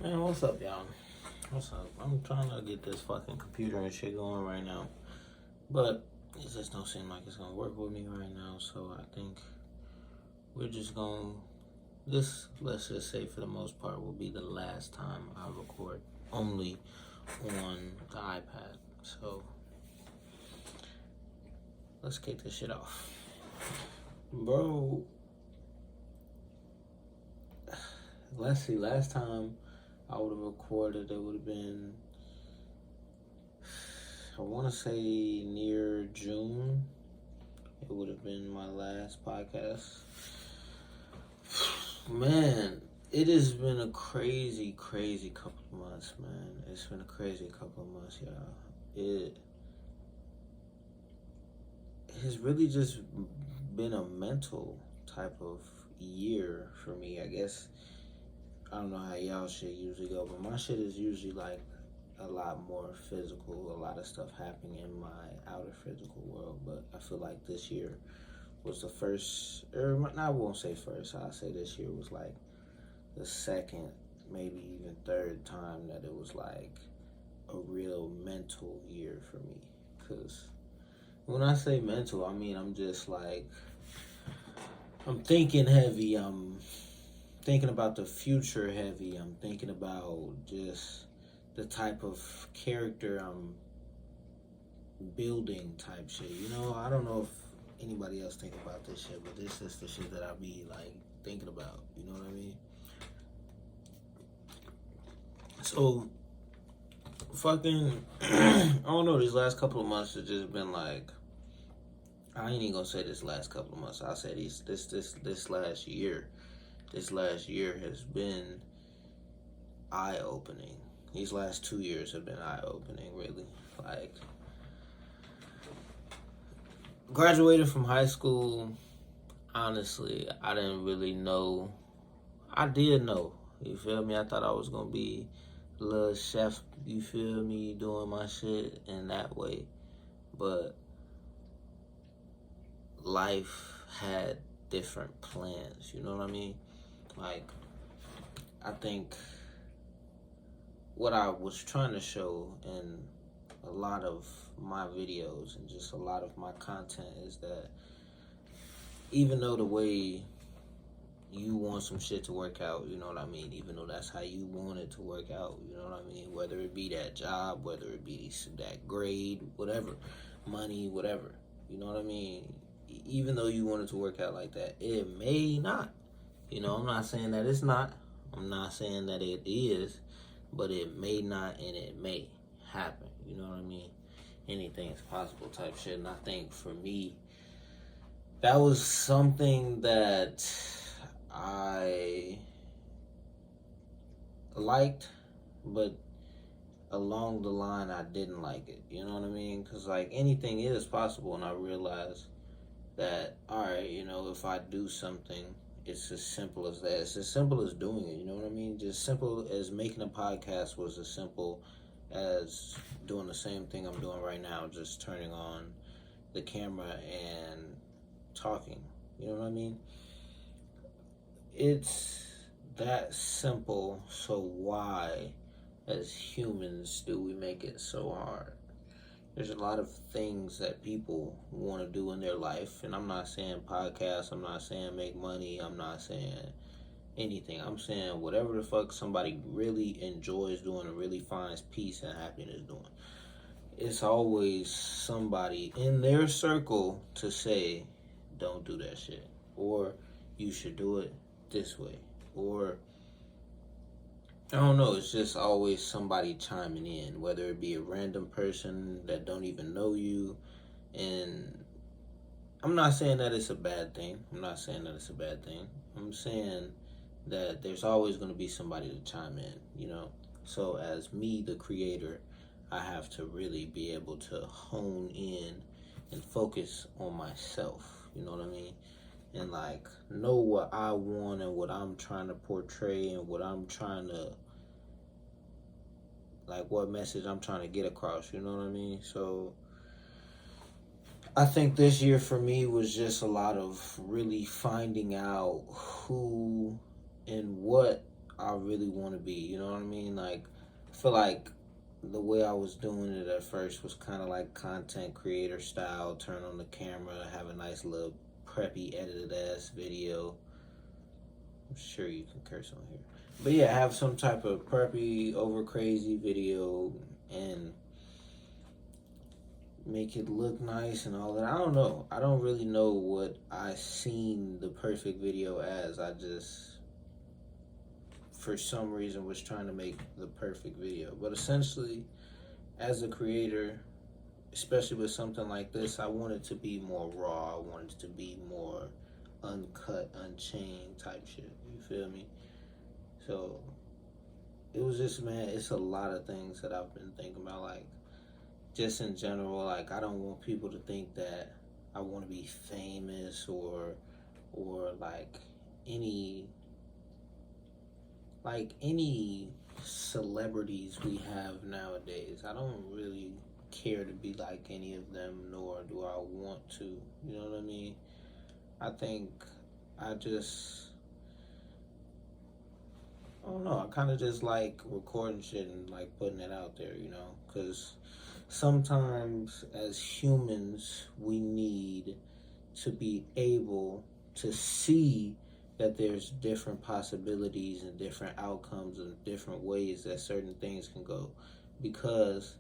Man, what's up, y'all? What's up? I'm trying to get this fucking computer and shit going right now, but it just don't seem like it's gonna work with me right now. So I think we're just gonna let's just say for the most part will be the last time I record only on the iPad. So let's kick this shit off, bro. Let's see. Last time I would have recorded, it would have been, I want to say near June. It would have been my last podcast. Man, it has been a crazy couple of months, man. It's been a crazy couple of months, y'all. It has really just been a mental type of year for me, I guess. I don't know how y'all shit usually go, but my shit is usually like a lot more physical, a lot of stuff happening in my outer physical world. But I feel like this year was the first, or I won't say first, I'll say this year was like the second, maybe even third time that it was like a real mental year for me. Because when I say mental, I mean I'm just like, I'm thinking heavy, I'm thinking about the future heavy. I'm thinking about just the type of character I'm building type shit. You know, I don't know if anybody else think about this shit, but this is the shit that I be like thinking about. You know what I mean? So, fucking, I don't know. These last couple of months have just been like, I ain't even gonna say this last couple of months. I'll say this last year. This last year has been eye-opening. These last 2 years have been eye-opening, really. Like, graduated from high school, honestly, I didn't really know. I did know, you feel me? I thought I was gonna be a little chef, you feel me, doing my shit in that way. But life had different plans, you know what I mean? Like, I think what I was trying to show in a lot of my videos and just a lot of my content is that even though the way you want some shit to work out, you know what I mean? Even though that's how you want it to work out, you know what I mean? Whether it be that job, whether it be that grade, whatever, money, whatever, you know what I mean? Even though you want it to work out like that, it may not. You know, I'm not saying that it's not. I'm not saying that it is, but it may not and it may happen. You know what I mean? Anything is possible type shit. And I think for me, that was something that I liked, but along the line, I didn't like it. You know what I mean? Because, like, anything is possible. And I realized that, all right, you know, if I do something, it's as simple as that. It's as simple as doing it, you know what I mean? Just simple as making a podcast was as simple as doing the same thing I'm doing right now, just turning on the camera and talking. You know what I mean? It's that simple, so why, as humans, do we make it so hard? There's a lot of things that people want to do in their life, and I'm not saying podcasts, I'm not saying make money, I'm not saying anything. I'm saying whatever the fuck somebody really enjoys doing and really finds peace and happiness doing. It's always somebody in their circle to say, don't do that shit, or you should do it this way, or I don't know, it's just always somebody chiming in, whether it be a random person that don't even know you. And I'm not saying that it's a bad thing. I'm saying that there's always going to be somebody to chime in, you know? So as me, the creator, I have to really be able to hone in and focus on myself, you know what I mean? And like know what I want and what I'm trying to portray and what I'm trying to, like, what message I'm trying to get across, you know what I mean? So I think this year for me was just a lot of really finding out who and what I really want to be. You know what I mean? Like, I feel like the way I was doing it at first was kind of like content creator style. Turn on the camera, have a nice little preppy edited ass video. I'm sure you can curse on here, but yeah, have some type of preppy, over crazy video and make it look nice and all that. I don't know. I don't really know what I seen the perfect video as. I just, for some reason, was trying to make the perfect video. But essentially, as a creator, especially with something like this, I want it to be more raw. I want it to be more uncut, unchained type shit. You feel me? So it was just, man, it's a lot of things that I've been thinking about, like, just in general. Like, I don't want people to think that I want to be famous or like any celebrities we have nowadays. I don't really care to be like any of them, nor do I want to. You know what I mean? I think I don't know. I kind of just like recording shit and like putting it out there, you know? Because sometimes as humans, we need to be able to see that there's different possibilities and different outcomes and different ways that certain things can go. Because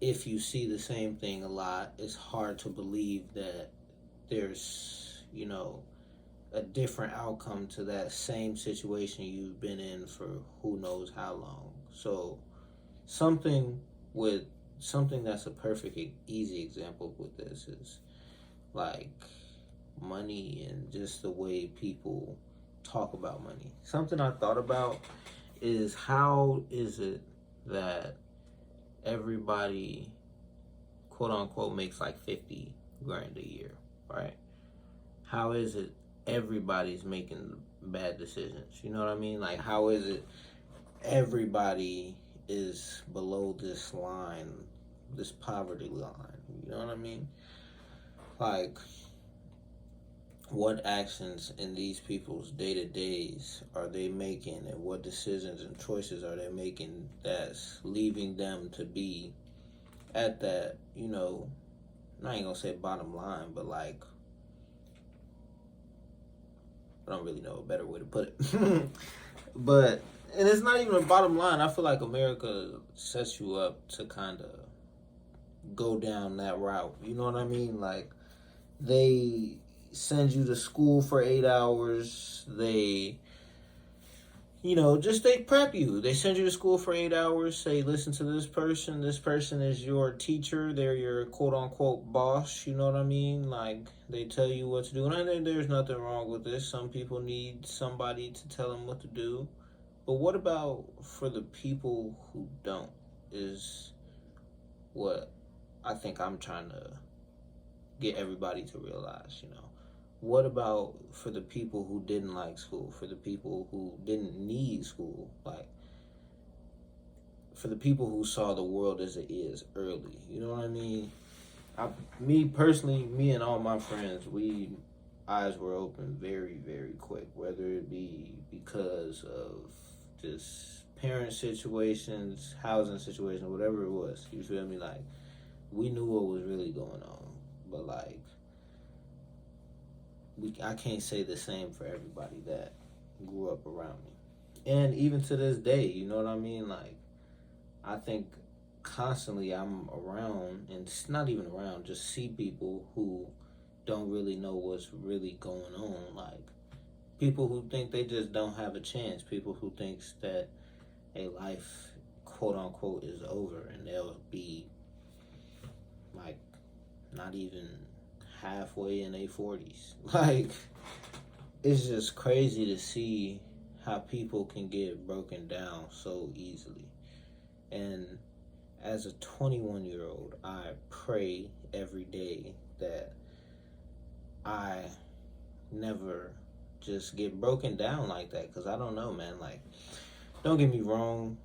if you see the same thing a lot, it's hard to believe that there's, you know, a different outcome to that same situation you've been in for who knows how long. So something that's a perfect easy example with this is like money and just the way people talk about money. Something I thought about is, how is it that everybody quote unquote makes like 50 grand a year, right? How is it everybody's making bad decisions? You know what I mean? Like, how is it everybody is below this line, this poverty line? You know what I mean? Like, what actions in these people's day-to-days are they making, and what decisions and choices are they making that's leaving them to be at that, you know, I ain't gonna say bottom line, but like, I don't really know a better way to put it. But, and it's not even a bottom line. I feel like America sets you up to kind of go down that route. You know what I mean? Like, they send you to school for 8 hours. They, you know, just they prep you. They send you to school for 8 hours, say, listen to this person. This person is your teacher. They're your quote-unquote boss. You know what I mean? Like, they tell you what to do. And I think there's nothing wrong with this. Some people need somebody to tell them what to do. But what about for the people who don't, is what I think I'm trying to get everybody to realize, you know. What about for the people who didn't like school, for the people who didn't need school, like, for the people who saw the world as it is early, you know what I mean? Me personally, me and all my friends, we eyes were open very, very quick, whether it be because of just parent situations, housing situations, whatever it was, you feel me? Like, we knew what was really going on, but like, I can't say the same for everybody that grew up around me. And even to this day, you know what I mean? Like, I think constantly I'm around, and it's not even around, just see people who don't really know what's really going on. Like, people who think they just don't have a chance. People who thinks that a life, quote unquote, is over, and they'll be like not even halfway in their 40s. Like, it's just crazy to see how people can get broken down so easily. And as a 21-year-old, I pray every day that I never just get broken down like that, because I don't know, man. Like, don't get me wrong,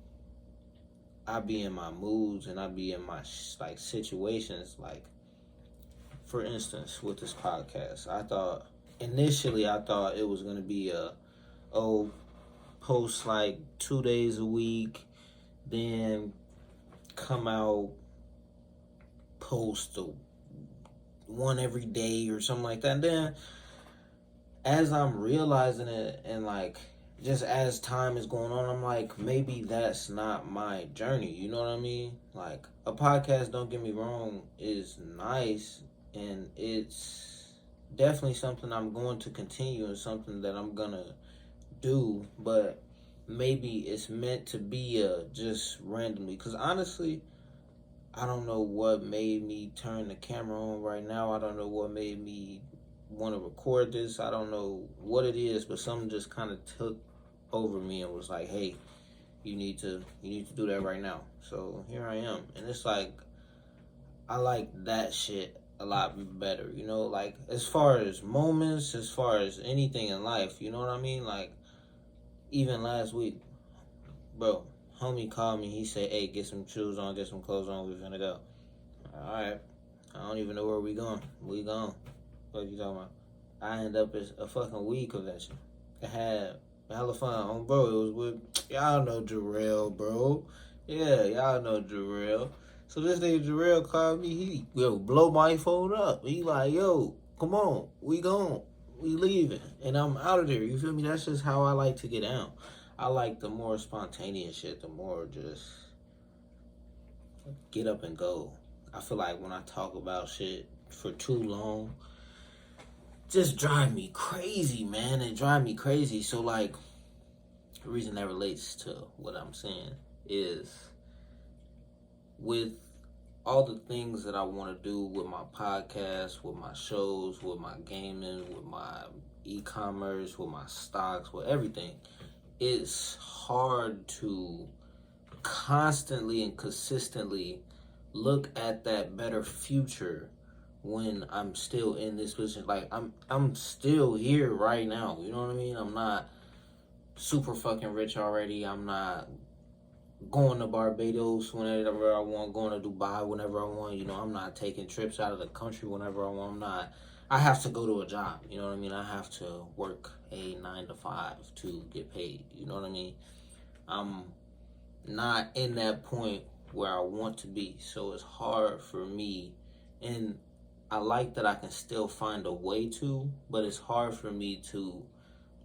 I be in my moods and I be in my like situations. Like, for instance, with this podcast, initially I thought it was gonna be post like 2 days a week, then come out, post one every day or something like that. And then as I'm realizing it, and like just as time is going on, I'm like, maybe that's not my journey. You know what I mean? Like, a podcast, don't get me wrong, is nice, and it's definitely something I'm going to continue and something that I'm gonna do, but maybe it's meant to be just randomly. Because honestly, I don't know what made me turn the camera on right now. I don't know what made me want to record this. I don't know what it is, but something just kind of took over me and was like, hey, you need to do that right now. So here I am. And it's like, I like that shit a lot better, you know, like as far as moments, as far as anything in life, you know what I mean? Like, even last week, bro, homie called me. He said, hey, get some shoes on, get some clothes on, we finna go. All right. I don't even know where we going. We gone. What you talking about? I end up at a fucking weed convention. I had hella fun. Bro, it was with, y'all know Jarrell, bro. Yeah, y'all know Jarrell. So this nigga Jarrell called me. He blow my phone up. He like, yo, come on, we gone. We leaving. And I'm out of there. You feel me? That's just how I like to get down. I like the more spontaneous shit, the more just get up and go. I feel like when I talk about shit for too long, just drive me crazy, man. It drive me crazy. So like, the reason that relates to what I'm saying is, with all the things that I want to do with my podcast, with my shows, with my gaming, with my e-commerce, with my stocks, with everything, it's hard to constantly and consistently look at that better future when I'm still in this position. Like, I'm still here right now. You know what I mean? I'm not super fucking rich already. I'm not going to Barbados whenever I want, going to Dubai whenever I want. You know, I'm not taking trips out of the country whenever I want. I have to go to a job. You know what I mean? I have to work a 9 to 5 to get paid. You know what I mean? I'm not in that point where I want to be. So it's hard for me, and I like that I can still find a way to, but it's hard for me to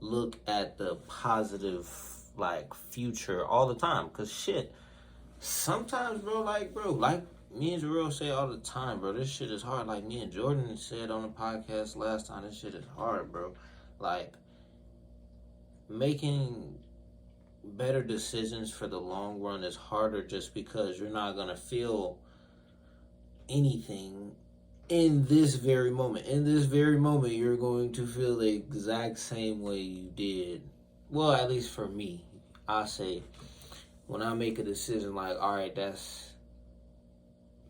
look at the positive, like, future all the time. Cause shit, sometimes, bro, like me and Jarrell say all the time, bro, this shit is hard. Like me and Jordan said on the podcast last time, this shit is hard, bro. Like, making better decisions for the long run is harder just because you're not gonna feel anything in this very moment. In this very moment, you're going to feel the exact same way you did. Well, at least for me, I say, when I make a decision like, all right, that's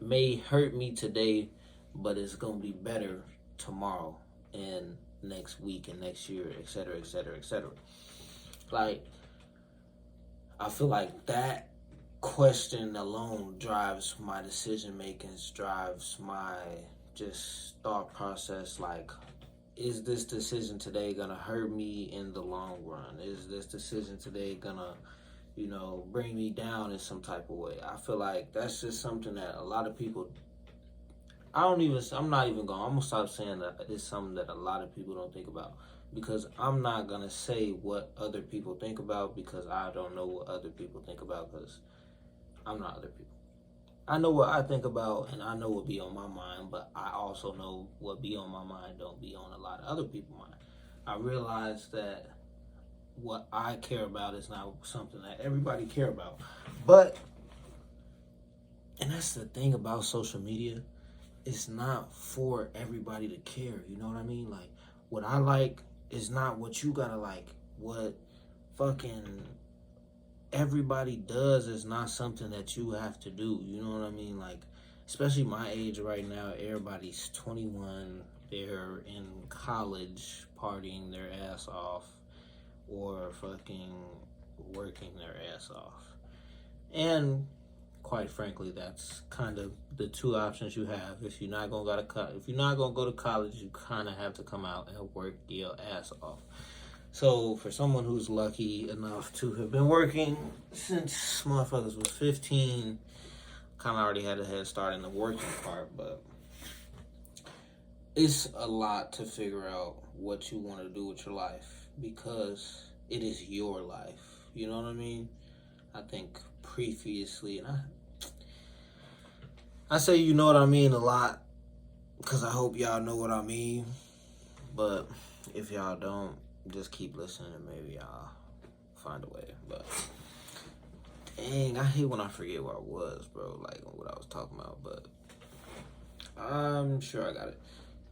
may hurt me today, but it's gonna be better tomorrow and next week and next year, etc., etc., etc. Like, I feel like that question alone drives my decision making, drives my just thought process. Like, is this decision today gonna hurt me in the long run? Is this decision today gonna, you know, bring me down in some type of way? I feel like that's just something that a lot of people, I'm gonna stop saying that it's something that a lot of people don't think about, because I'm not gonna say what other people think about, because I don't know what other people think about, because I'm not other people. I know what I think about, and I know what be on my mind, but I also know what be on my mind don't be on a lot of other people's mind. I realize that what I care about is not something that everybody care about. But, and that's the thing about social media, it's not for everybody to care, you know what I mean? Like, what I like is not what you gotta like. What fucking everybody does is not something that you have to do, you know what I mean? Like, especially my age right now, everybody's 21, they're in college partying their ass off, or fucking working their ass off. And quite frankly, that's kind of the two options you have. If you're not gonna go to college, you kind of have to come out and work your ass off. So for someone who's lucky enough to have been working since motherfuckers was 15, kind of already had a head start in the working part, but it's a lot to figure out what you want to do with your life because it is your life. You know what I mean? I think previously, and I say you know what I mean a lot because I hope y'all know what I mean, but if y'all don't, just keep listening and maybe I'll find a way. But dang, I hate when I forget where I was, bro, like what I was talking about, but I'm sure I got it.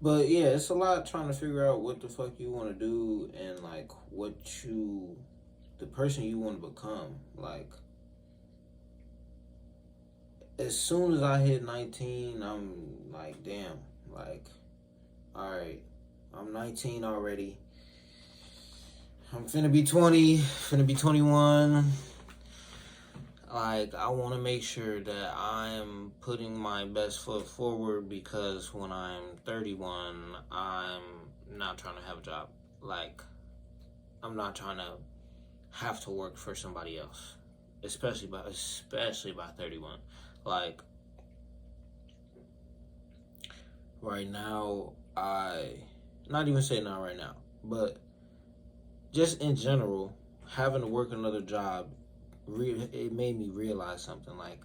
But yeah, it's a lot trying to figure out what the fuck you want to do and like the person you want to become. Like, as soon as I hit 19, I'm like, damn, like, all right, I'm 19 already. I'm finna be 20, finna be 21. Like, I want to make sure that I'm putting my best foot forward because when I'm 31, I'm not trying to have a job. Like, I'm not trying to have to work for somebody else, especially by 31. Like, right now, not even say not right now, but just in general, having to work another job, it made me realize something. Like,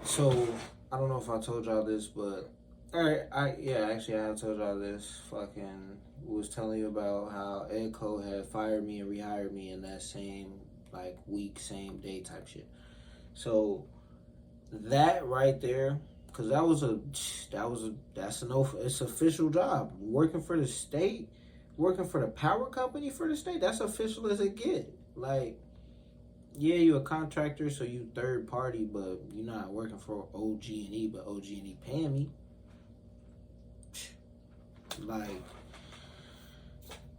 so I don't know if I told y'all this, but actually I have told y'all this. Fucking was telling you about how Edco had fired me and rehired me in that same like week, same day type shit. So that right there, because it's an official job. Working for the state, working for the power company for the state, that's official as it get. Like, yeah, you're a contractor, so you third party, but you're not working for OG&E, but OG&E paying me. Like,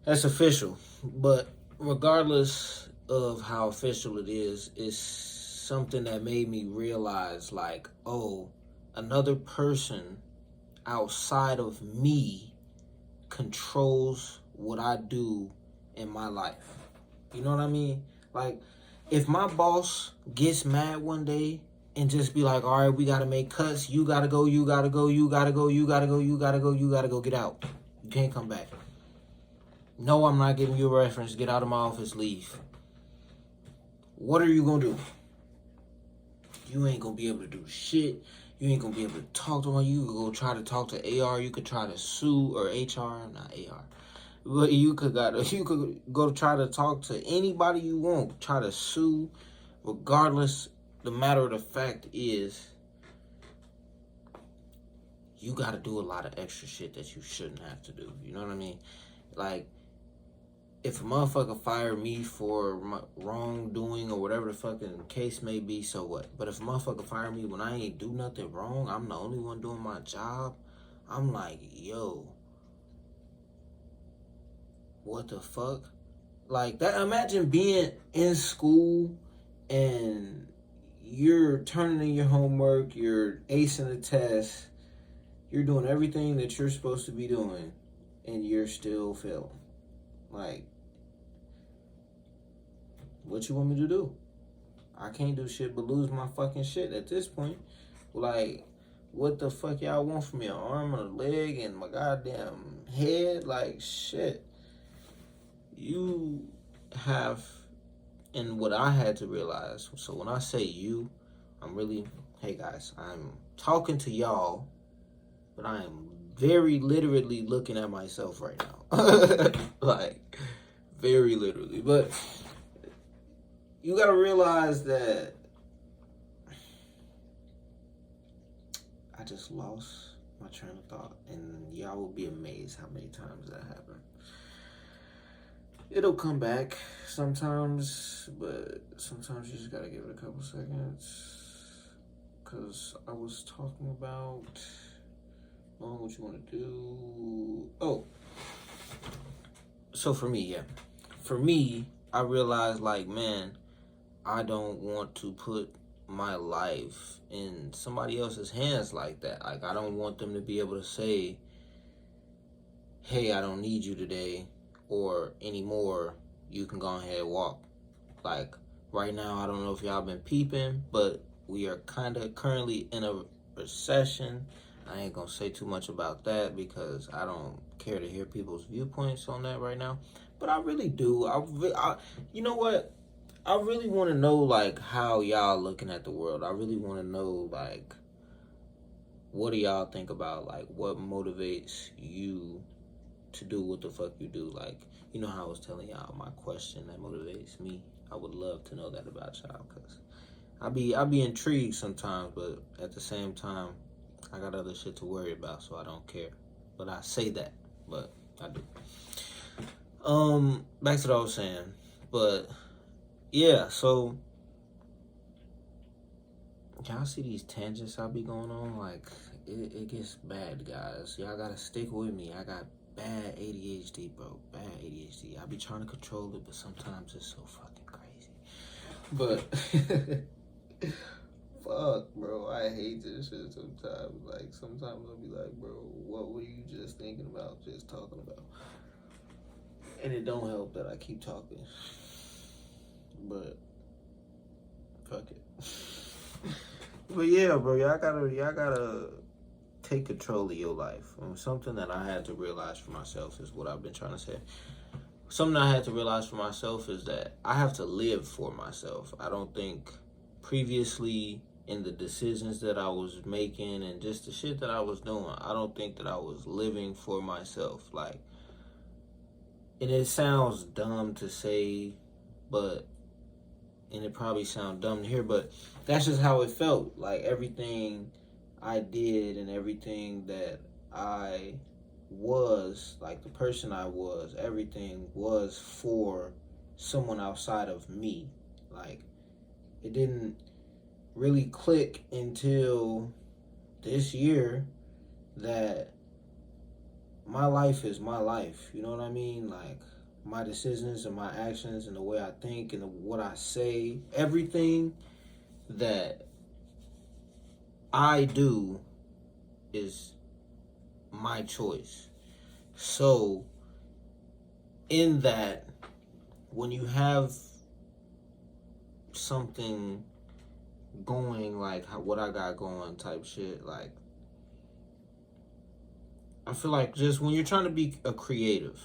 that's official. But regardless of how official it is, it's something that made me realize, like, oh, another person outside of me controls what I do in my life. You know what I mean? Like, if my boss gets mad one day and just be like, all right, we got to make cuts. You got to go, you got to go, you got to go, you got to go, you got to go, you got to go, get out. You can't come back. No, I'm not giving you a reference. Get out of my office, leave. What are you going to do? You ain't going to be able to do shit. You ain't going to be able to talk to one. You could go try to talk to AR. You could try to sue, or HR, not AR. But you could go try to talk to anybody you want. Try to sue. Regardless, the matter of the fact is, you got to do a lot of extra shit that you shouldn't have to do. You know what I mean? Like, if a motherfucker fire me for my wrongdoing or whatever the fucking case may be, so what? But if a motherfucker fire me when I ain't do nothing wrong, I'm the only one doing my job, I'm like, yo, what the fuck? Like, that, imagine being in school and you're turning in your homework, you're acing the test, you're doing everything that you're supposed to be doing, and you're still failing. Like, what you want me to do? I can't do shit but lose my fucking shit at this point. Like, what the fuck y'all want from me? An arm and a leg and my goddamn head? Like, shit. You have, and what I had to realize, so when I say you, I'm really, hey guys, I'm talking to y'all, but I am very literally looking at myself right now. Like, very literally. But you gotta realize that I just lost my train of thought, and y'all will be amazed how many times that happened. It'll come back sometimes, but sometimes you just gotta give it a couple seconds. Cause I was talking about, what you want to do. Oh, so for me, I realized, like, man, I don't want to put my life in somebody else's hands like that. Like, I don't want them to be able to say, hey, I don't need you today, or anymore, you can go ahead and walk. Like right now, I don't know if y'all been peeping, but we are kind of currently in a recession. I ain't gonna say too much about that because I don't care to hear people's viewpoints on that right now. But I really do. You know what? I really want to know like how y'all looking at the world. I really want to know like what do y'all think about like what motivates you to do what the fuck you do. Like, you know how I was telling y'all my question that motivates me. I would love to know that about y'all because I be intrigued sometimes, but at the same time, I got other shit to worry about, so I don't care. But I say that, but I do. Back to what I was saying, but yeah. So y'all see these tangents I be going on? Like it gets bad, guys. Y'all gotta stick with me. I got bad ADHD, bro. Bad ADHD. I be trying to control it, but sometimes it's so fucking crazy. But fuck, bro, I hate this shit sometimes. Like, sometimes I'll be like, bro, what were you just thinking about, just talking about? And it don't help that I keep talking. But, fuck it. But yeah, bro, y'all gotta take control of your life. Something that I had to realize for myself is what I've been trying to say. Something I had to realize for myself is that I have to live for myself. I don't think previously in the decisions that I was making and just the shit that I was doing, I don't think that I was living for myself. Like, and it sounds dumb to say, but, and it probably sounds dumb to hear, but that's just how it felt. Like, everything I did and everything that I was, like the person I was, everything was for someone outside of me. Like, it didn't really click until this year that my life is my life. You know what I mean? Like, my decisions and my actions and the way I think and what I say, everything that I do is my choice. So, in that, when you have something going like what I got going type shit, like, I feel like just when you're trying to be a creative,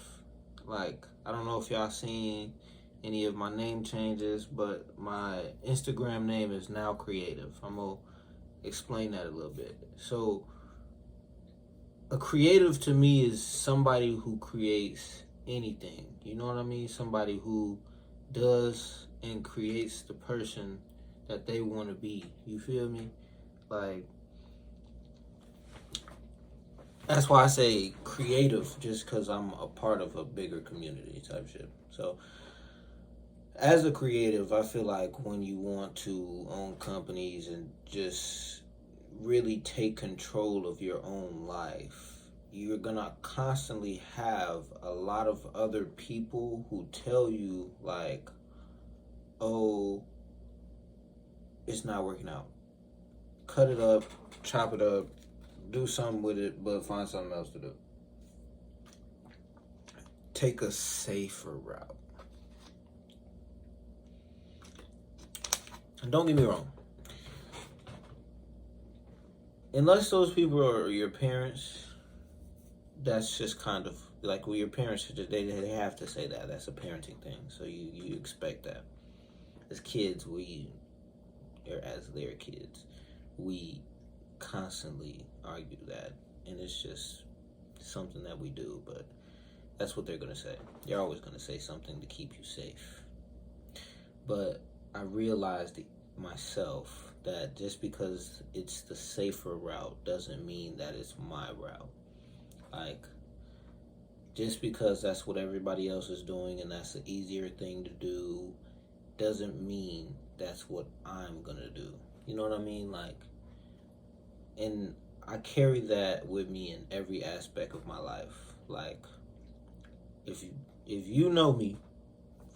like, I don't know if y'all seen any of my name changes, but my Instagram name is now Creative. I'm gonna explain that a little bit. So, a creative to me is somebody who creates anything. You know what I mean? Somebody who does and creates the person that they want to be. You feel me? Like, that's why I say creative, just because I'm a part of a bigger community type shit. So, as a creative, I feel like when you want to own companies and just really take control of your own life, you're gonna constantly have a lot of other people who tell you like, oh, it's not working out. Cut it up, chop it up, do something with it, but find something else to do. Take a safer route. And don't get me wrong. Unless those people are your parents, that's just kind of like, well, your parents, they have to say that. That's a parenting thing. So you expect that. As kids, or as their kids, we constantly argue that. And it's just something that we do, but that's what they're going to say. They're always going to say something to keep you safe. But I realized myself that just because it's the safer route doesn't mean that it's my route. Like, just because that's what everybody else is doing and that's the easier thing to do doesn't mean that's what I'm gonna do. You know what I mean? Like, and I carry that with me in every aspect of my life. Like, if you know me,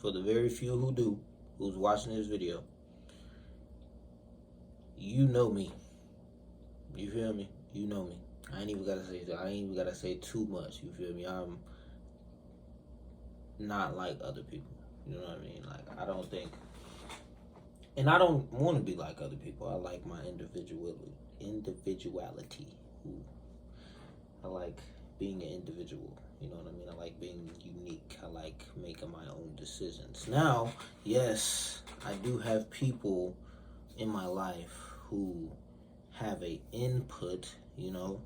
for the very few who do, who's watching this video, you know me. You feel me? You know me. I ain't even gotta say too much. You feel me? not like other people. You know what I mean? Like, I don't think, and I don't want to be like other people. I like my individuality. Ooh. I like being an individual. You know what I mean? I like being unique. I like making my own decisions. Now, yes, I do have people in my life who have a input, you know,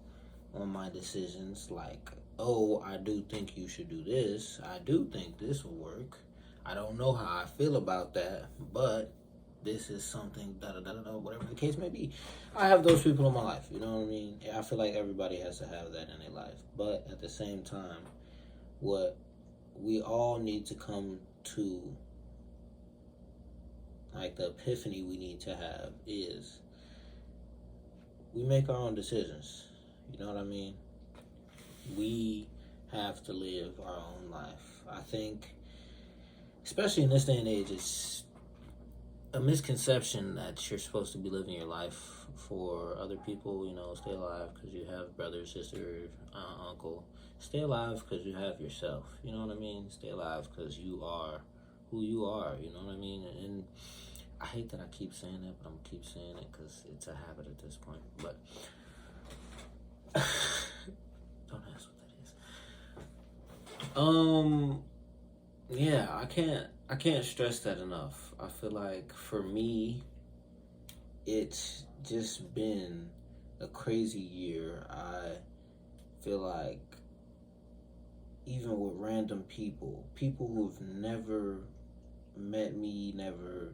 on my decisions. Like, oh, I do think you should do this. I do think this will work. I don't know how I feel about that, but this is something, da da da da, whatever the case may be. I have those people in my life, you know what I mean? I feel like everybody has to have that in their life. But at the same time, what we all need to come to, like the epiphany we need to have, is we make our own decisions. You know what I mean? We have to live our own life. I think, especially in this day and age, it's a misconception that you're supposed to be living your life for other people. You know, stay alive because you have brother, sister, uncle. Stay alive because you have yourself. You know what I mean? Stay alive because you are who you are. You know what I mean? And I hate that I keep saying that, but I'm gonna keep saying it because it's a habit at this point. But don't ask what that is. Yeah, I can't stress that enough. I feel like for me, it's just been a crazy year. I feel like even with random people who've never met me, never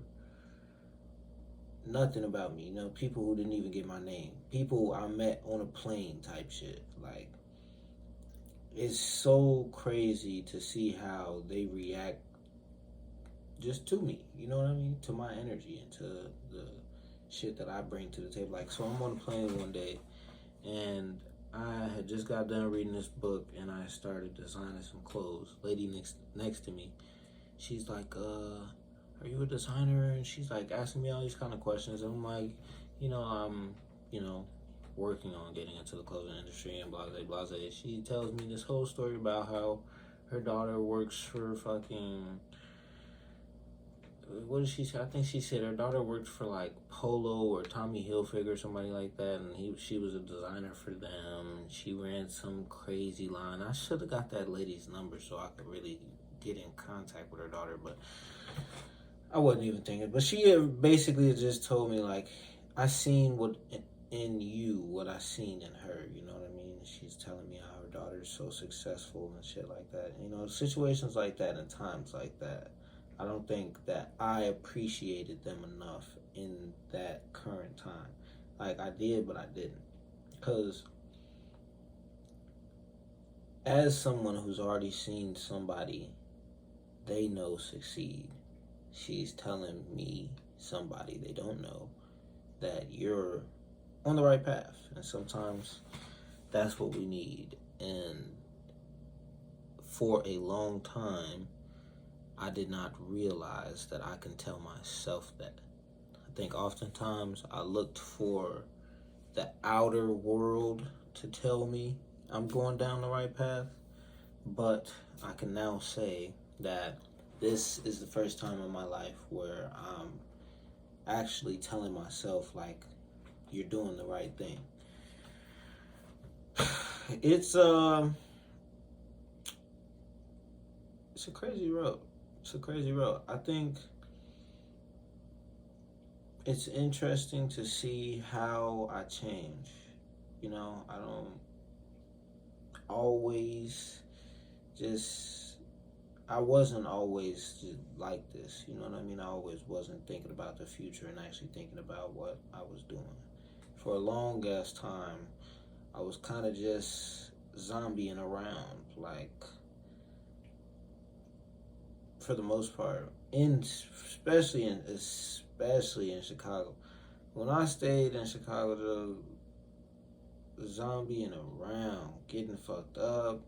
nothing about me, you know, people who didn't even get my name, people I met on a plane type shit. Like, it's so crazy to see how they react just to me, you know what I mean? To my energy and to the shit that I bring to the table. Like, so I'm on a plane one day and I had just got done reading this book and I started designing some clothes. Lady next to me, she's like, are you a designer? And she's like asking me all these kind of questions. And I'm like, I'm, working on getting into the clothing industry and blase blase. She tells me this whole story about how her daughter works for fucking, what did she say? I think she said her daughter worked for like Polo or Tommy Hilfiger or somebody like that, and she was a designer for them. She ran some crazy line. I should have got that lady's number so I could really get in contact with her daughter, but I wasn't even thinking. But she basically just told me, like, I seen what in you, what I seen in her, you know what I mean? She's telling me how her daughter's so successful and shit like that. You know, situations like that and times like that, I don't think that I appreciated them enough in that current time. Like, I did, but I didn't. Because as someone who's already seen somebody they know succeed, she's telling me, somebody they don't know, that you're on the right path. And sometimes that's what we need. And for a long time, I did not realize that I can tell myself that. I think oftentimes I looked for the outer world to tell me I'm going down the right path, but I can now say that this is the first time in my life where I'm actually telling myself, like, you're doing the right thing. It's a crazy road. It's a crazy road. I think it's interesting to see how I change. You know, I don't always I wasn't always like this. You know what I mean? I always wasn't thinking about the future and actually thinking about what I was doing. For a long ass time, I was kind of just zombieing around, like, for the most part, especially in Chicago. When I stayed in Chicago, zombieing around, getting fucked up,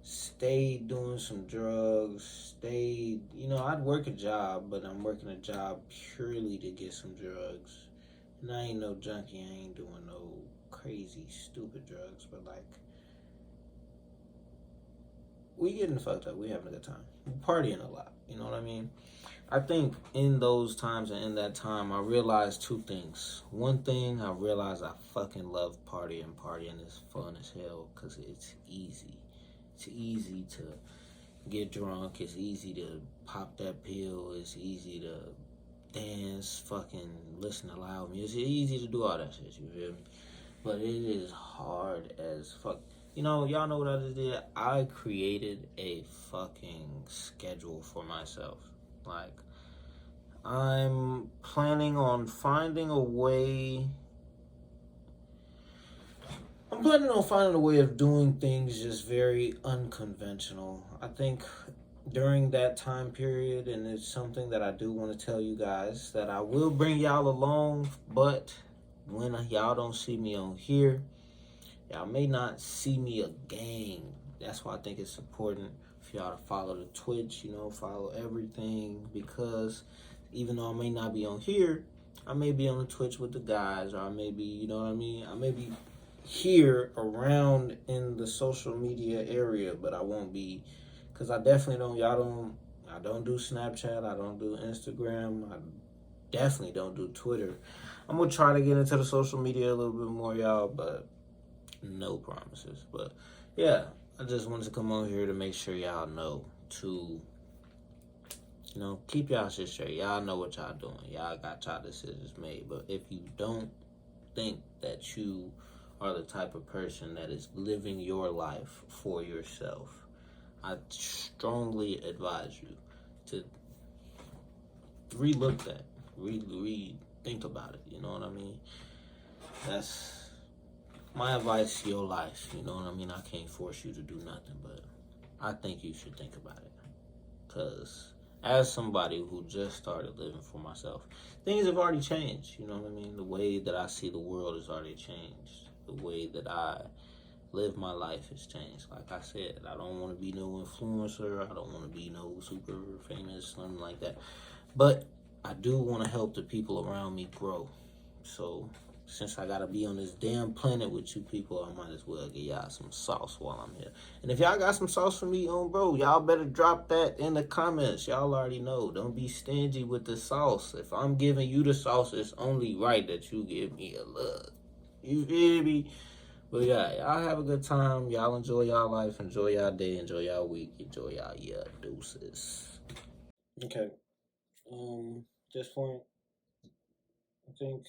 stayed doing some drugs, I'd work a job, but I'm working a job purely to get some drugs. And I ain't no junkie, I ain't doing no crazy, stupid drugs, but like, we getting fucked up. We having a good time. We partying a lot. You know what I mean? I think in those times and in that time, I realized two things. One thing, I realized I fucking love partying. Partying is fun as hell because it's easy. It's easy to get drunk. It's easy to pop that pill. It's easy to dance, fucking listen to loud music. It's easy to do all that shit, you feel me? But it is hard as fuck. You know, y'all know what I just did? I created a fucking schedule for myself. Like, I'm planning on finding a way. I'm planning on finding a way of doing things just very unconventional. I think during that time period, and it's something that I do want to tell you guys, that I will bring y'all along, but when y'all don't see me on here, y'all may not see me again. That's why I think it's important for y'all to follow the Twitch, you know, follow everything, because even though I may not be on here, I may be on the Twitch with the guys, or I may be, you know what I mean? I may be here around in the social media area, but I won't be, because I definitely don't, I don't do Snapchat, I don't do Instagram, I definitely don't do Twitter. I'm gonna try to get into the social media a little bit more, y'all, but no promises. But yeah, I just wanted to come on here to make sure y'all know to, you know, keep y'all shit straight. Y'all know what y'all doing. Y'all got y'all decisions made. But if you don't think that you are the type of person that is living your life for yourself, I strongly advise you to relook that, think about it. You know what I mean? That's my advice to your life. You know what I mean? I can't force you to do nothing, but I think you should think about it. Because as somebody who just started living for myself, things have already changed. You know what I mean? The way that I see the world has already changed. The way that I live my life has changed. Like I said, I don't want to be no influencer. I don't want to be no super famous, something like that. But I do want to help the people around me grow. So since I gotta be on this damn planet with you people, I might as well get y'all some sauce while I'm here. And if y'all got some sauce for me on bro, y'all better drop that in the comments. Y'all already know. Don't be stingy with the sauce. If I'm giving you the sauce, it's only right that you give me a look. You feel me? But yeah, y'all have a good time. Y'all enjoy y'all life. Enjoy y'all day. Enjoy y'all week. Enjoy y'all deuces. Okay. At this point, I think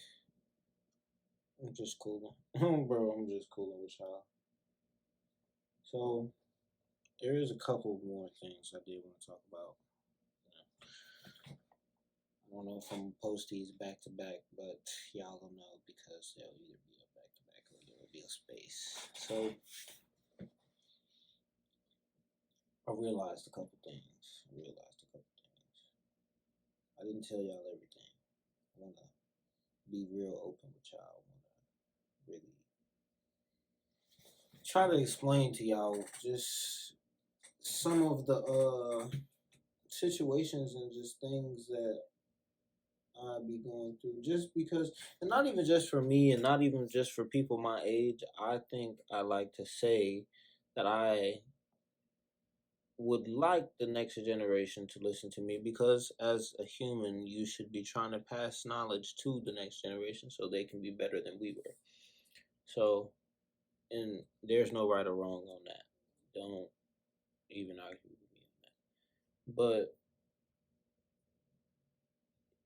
I'm just cooling. Bro, I'm just cooling with y'all. So there is a couple more things I did want to talk about. I don't know if I'm gonna post these back to back, but y'all will know because they'll either be a back to back or there'll be a space. So I realized a couple things. I didn't tell y'all everything. I wanna be real open with y'all. I wanna really try to explain to y'all just some of the situations and just things that I be going through, just because, and not even just for me, and not even just for people my age. I think I like to say that I would like the next generation to listen to me, because as a human, you should be trying to pass knowledge to the next generation so they can be better than we were. So, and there's no right or wrong on that. Don't even argue with me on that. But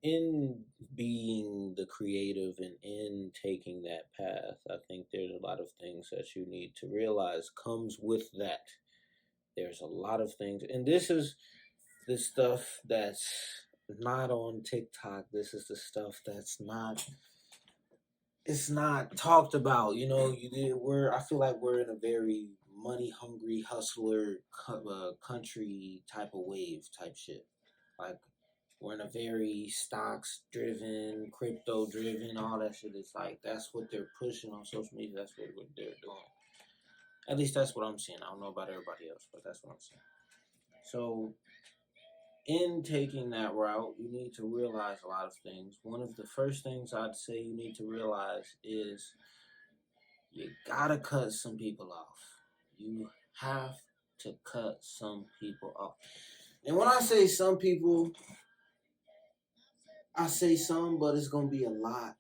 in being the creative and in taking that path, I think there's a lot of things that you need to realize comes with that. There's a lot of things, and this is the stuff that's not on TikTok. This is the stuff that's not. It's not talked about. You know, we're. I feel like we're in a very money hungry hustler country type of wave type shit. Like we're in a very stocks driven, crypto driven, all that shit. It's like that's what they're pushing on social media. That's what they're doing. At least that's what I'm seeing. I don't know about everybody else, but that's what I'm seeing. So, in taking that route, you need to realize a lot of things. One of the first things I'd say you need to realize is you gotta cut some people off. You have to cut some people off. And when I say some people, I say some, but it's gonna be a lot.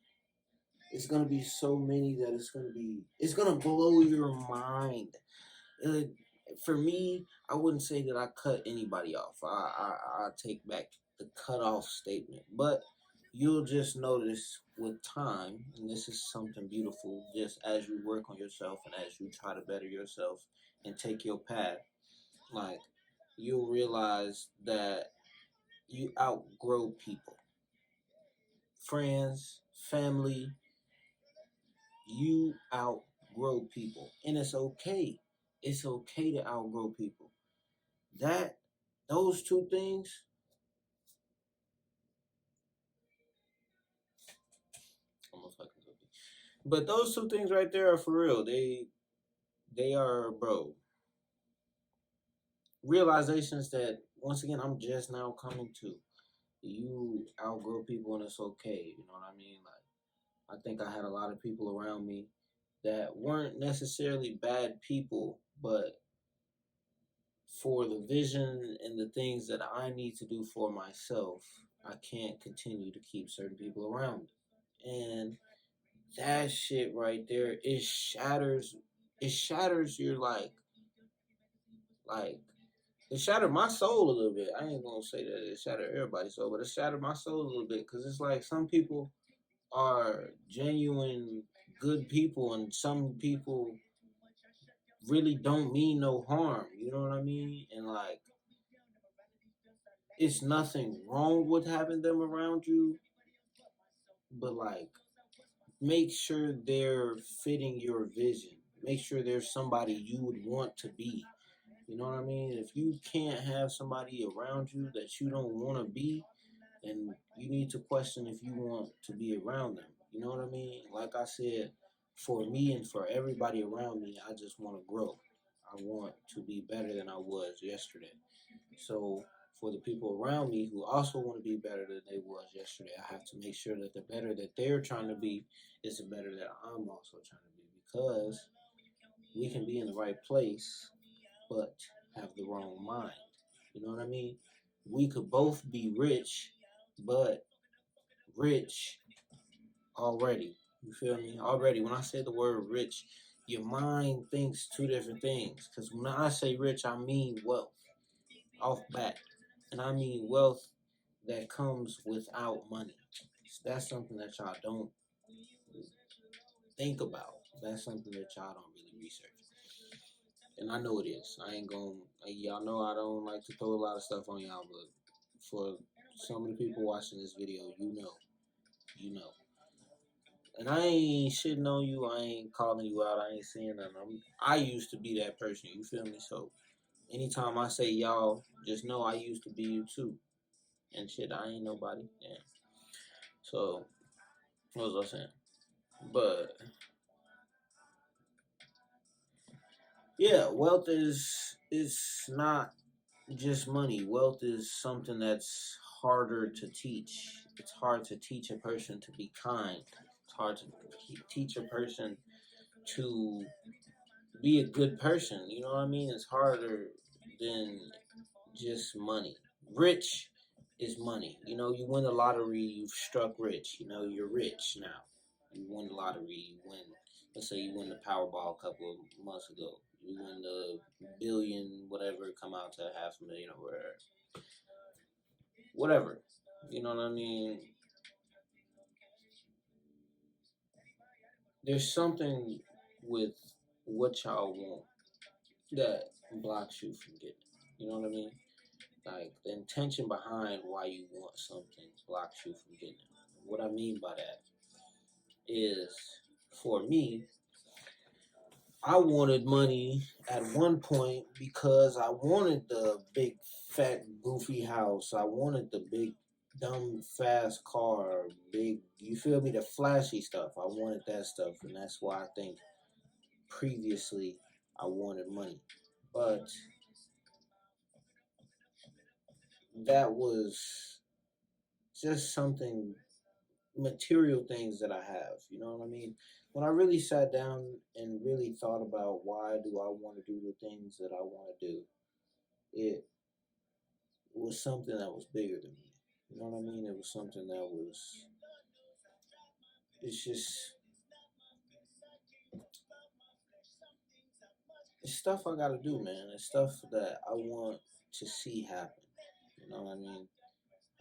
It's gonna be so many that it's gonna blow your mind. Uh, for me, I wouldn't say that I cut anybody off. I take back the cut off statement, but you'll just notice with time, and this is something beautiful. Just as you work on yourself and as you try to better yourself and take your path, like you'll realize that you outgrow people, friends, family. You outgrow people, and it's okay. It's okay to outgrow people. That those two things, almost like a cookie. But those two things right there are for real. They are, bro. Realizations that once again I'm just now coming to. You outgrow people and it's okay. You know what I mean? Like I think I had a lot of people around me that weren't necessarily bad people, but for the vision and the things that I need to do for myself, I can't continue to keep certain people around me. And that shit right there, it shatters your like it shattered my soul a little bit. I ain't gonna say that it shattered everybody's soul, but it shattered my soul a little bit because it's like some people are genuine good people and some people really don't mean no harm. You know what I mean? And like it's nothing wrong with having them around you, but like make sure they're fitting your vision. Make sure there's somebody you would want to be. You know what I mean? If you can't have somebody around you that you don't want to be, then you need to question if you want to be around them. You know what I mean? Like I said, for me and for everybody around me, I just want to grow. I want to be better than I was yesterday. So for the people around me who also want to be better than they was yesterday, I have to make sure that the better that they're trying to be is the better that I'm also trying to be because we can be in the right place but have the wrong mind. You know what I mean? We could both be rich, but rich already. You feel me? Already, when I say the word rich, your mind thinks two different things. Because when I say rich, I mean wealth off bat. And I mean wealth that comes without money. That's something that y'all don't think about. That's something that y'all don't really research. And I know it is. I ain't going to, y'all know I don't like to throw a lot of stuff on y'all, but for some of the people watching this video, you know. You know. And I ain't shitting on you. I ain't calling you out. I ain't saying nothing. I used to be that person. You feel me? So anytime I say y'all, just know I used to be you too. And shit, I ain't nobody. Yeah. So what was I saying? But yeah, wealth is not just money. Wealth is something that's harder to teach. It's hard to teach a person to be kind. It's hard to teach a person to be a good person. You know what I mean? It's harder than just money. Rich is money. You know, you win the lottery, you've struck rich. You know, you're rich now. You win the lottery, you win. Let's say you win the Powerball a couple of months ago. You win the billion, whatever, come out to $500,000 or whatever. Whatever. You know what I mean? There's something with what y'all want that blocks you from getting it. You know what I mean? Like the intention behind why you want something blocks you from getting it. What I mean by that is, for me, I wanted money at one point because I wanted the big, fat, goofy house. I wanted the big, dumb, fast car. Big, you feel me? The flashy stuff. I wanted that stuff, and that's why I think previously I wanted money. But that was just something material things that I have. You know what I mean? When I really sat down and really thought about why do I want to do the things that I want to do, it was something that was bigger than me. You know what I mean? It was something that was. It's just it's stuff I gotta do, man. It's stuff that I want to see happen. You know what I mean?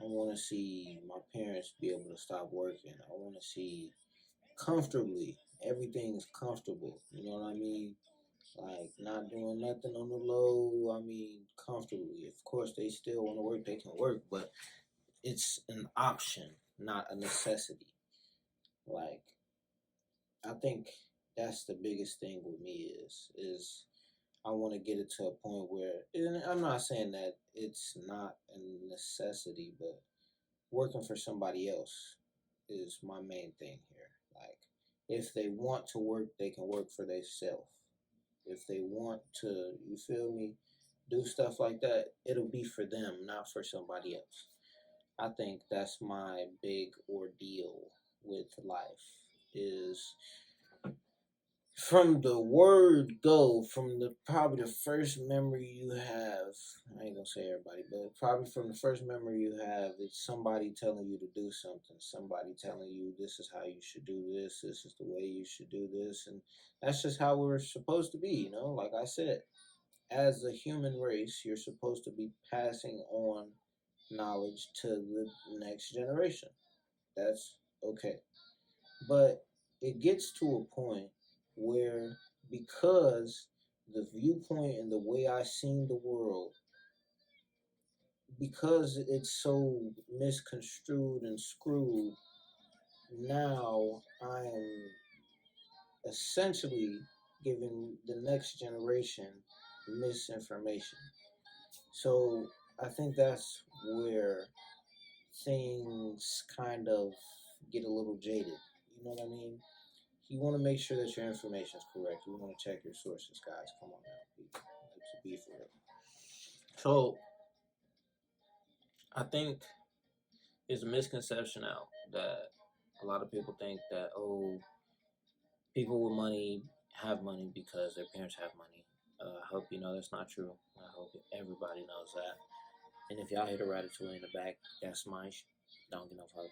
I want to see my parents be able to stop working. I want to see comfortably. Everything's comfortable. You know what I mean? Like not doing nothing on the low. I mean, comfortably. Of course, they still want to work. They can work, but it's an option, not a necessity. Like I think that's the biggest thing with me is I want to get it to a point where, and I'm not saying that it's not a necessity, but working for somebody else is my main thing here. Like, if they want to work, they can work for themselves. If they want to, you feel me, do stuff like that, it'll be for them, not for somebody else. I think that's my big ordeal with life is from the word go, from the probably the first memory you have, I ain't gonna say everybody, but probably from the first memory you have, it's somebody telling you to do something, somebody telling you this is how you should do this is the way you should do this, and that's just how we're supposed to be, you know, like I said, as a human race, you're supposed to be passing on knowledge to the next generation. That's okay. But it gets to a point where because the viewpoint and the way I seen the world, because it's so misconstrued and screwed, now I'm essentially giving the next generation misinformation. So I think that's where things kind of get a little jaded. You know what I mean? You want to make sure that your information is correct. You want to check your sources, guys. Come on now, be for real. So I think it's a misconception out that a lot of people think that people with money have money because their parents have money. I hope you know that's not true. I hope everybody knows that. And if y'all hear the ratatouille in the back, that's my shit. Don't get no fuck.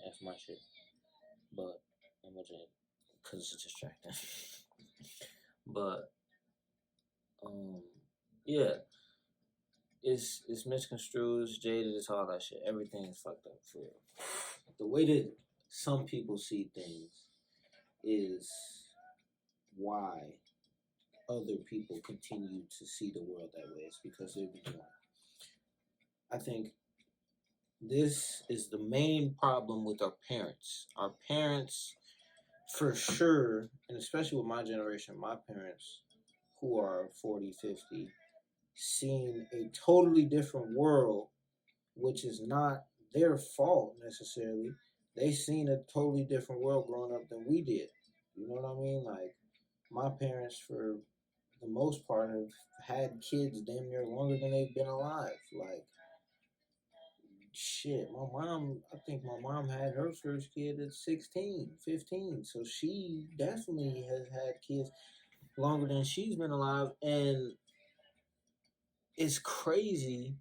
That's my shit. But I'm gonna just because it's distracting. But um, yeah, it's misconstrued, it's jaded, it's all that shit. Everything is fucked up for real. The way that some people see things is why other people continue to see the world that way. It's because they're doing. I think this is the main problem with our parents. Our parents, for sure, and especially with my generation, my parents who are 40, 50, seeing a totally different world, which is not their fault necessarily. They seen a totally different world growing up than we did. You know what I mean? Like my parents, for the most part, have had kids damn near longer than they've been alive. Like shit, my mom, I think my mom had her first kid at 16, 15. So she definitely has had kids longer than she's been alive. And it's crazy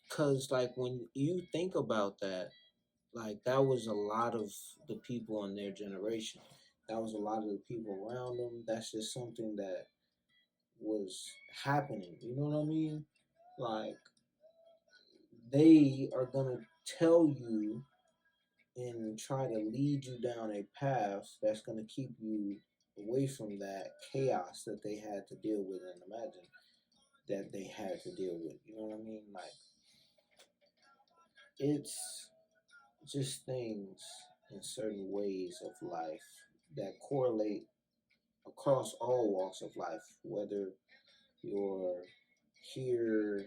because, like, when you think about that, like, that was a lot of the people in their generation. That was a lot of the people around them. That's just something that was happening. You know what I mean? Like, they are going to tell you and try to lead you down a path that's going to keep you away from that chaos that they had to deal with and imagine that they had to deal with. You know what I mean? Like, it's just things in certain ways of life that correlate across all walks of life, whether you're here,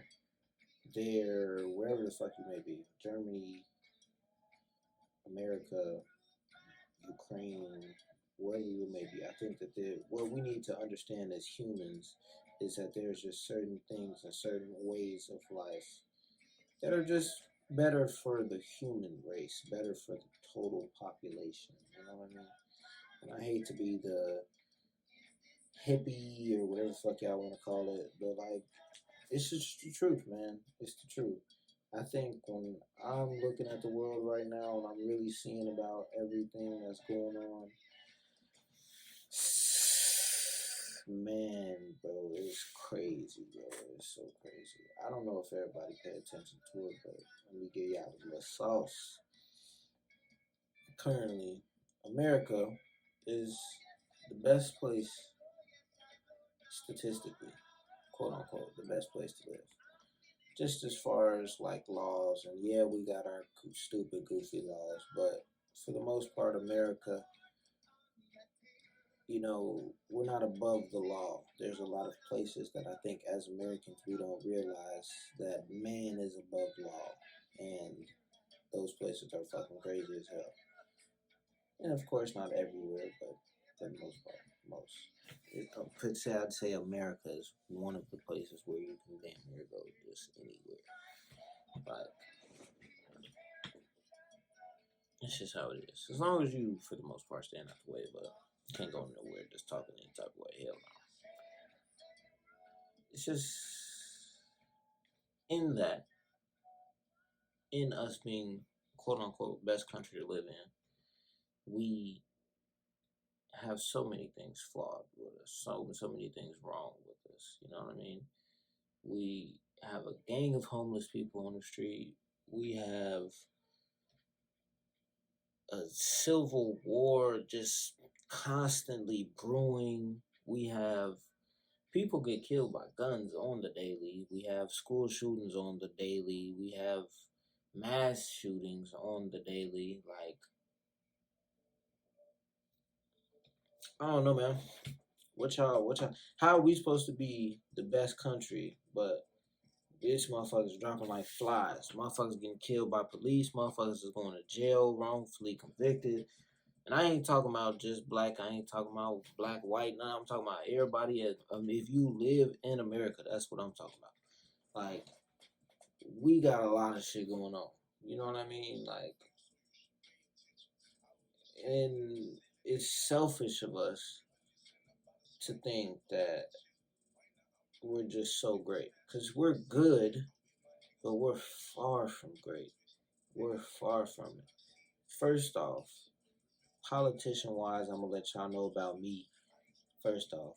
there, wherever the fuck you may be, Germany, America, Ukraine, wherever you may be. I think that what we need to understand as humans is that there's just certain things and certain ways of life that are just better for the human race, better for the total population. You know what I mean? And I hate to be the hippie or whatever the fuck y'all want to call it, but like, it's just the truth, man. It's the truth. I think when I'm looking at the world right now and I'm really seeing about everything that's going on, man, bro, it's crazy, bro. It's so crazy. I don't know if everybody pay attention to it, but let me give y'all a little sauce. Currently, America is the best place, statistically, quote unquote, the best place to live. Just as far as like laws, and yeah, we got our stupid, goofy laws, but for the most part, America, you know, we're not above the law. There's a lot of places that I think as Americans we don't realize that man is above law, and those places are fucking crazy as hell. And of course, not everywhere, but for the most part, most. I'd say America is one of the places where you can damn near go just anywhere. Like, it's just how it is. As long as you, for the most part, stand out the way, but you can't go nowhere just talking any type of way. Hell no. It's just in that, in us being quote unquote best country to live in, we have so many things flawed with us, so many things wrong with us. You know what I mean? We have a gang of homeless people on the street. We have a civil war just constantly brewing. We have people get killed by guns on the daily. We have school shootings on the daily. We have mass shootings on the daily. Like, I don't know, man. How are we supposed to be the best country, but bitch motherfuckers dropping like flies? Motherfuckers getting killed by police. Motherfuckers is going to jail, wrongfully convicted. And I ain't talking about just black. I ain't talking about black, white. No, I'm talking about everybody. If you live in America, that's what I'm talking about. Like, we got a lot of shit going on. You know what I mean? Like, and it's selfish of us to think that we're just so great. Because we're good, but we're far from great. We're far from it. First off, politician wise, I'm going to let y'all know about me. First off,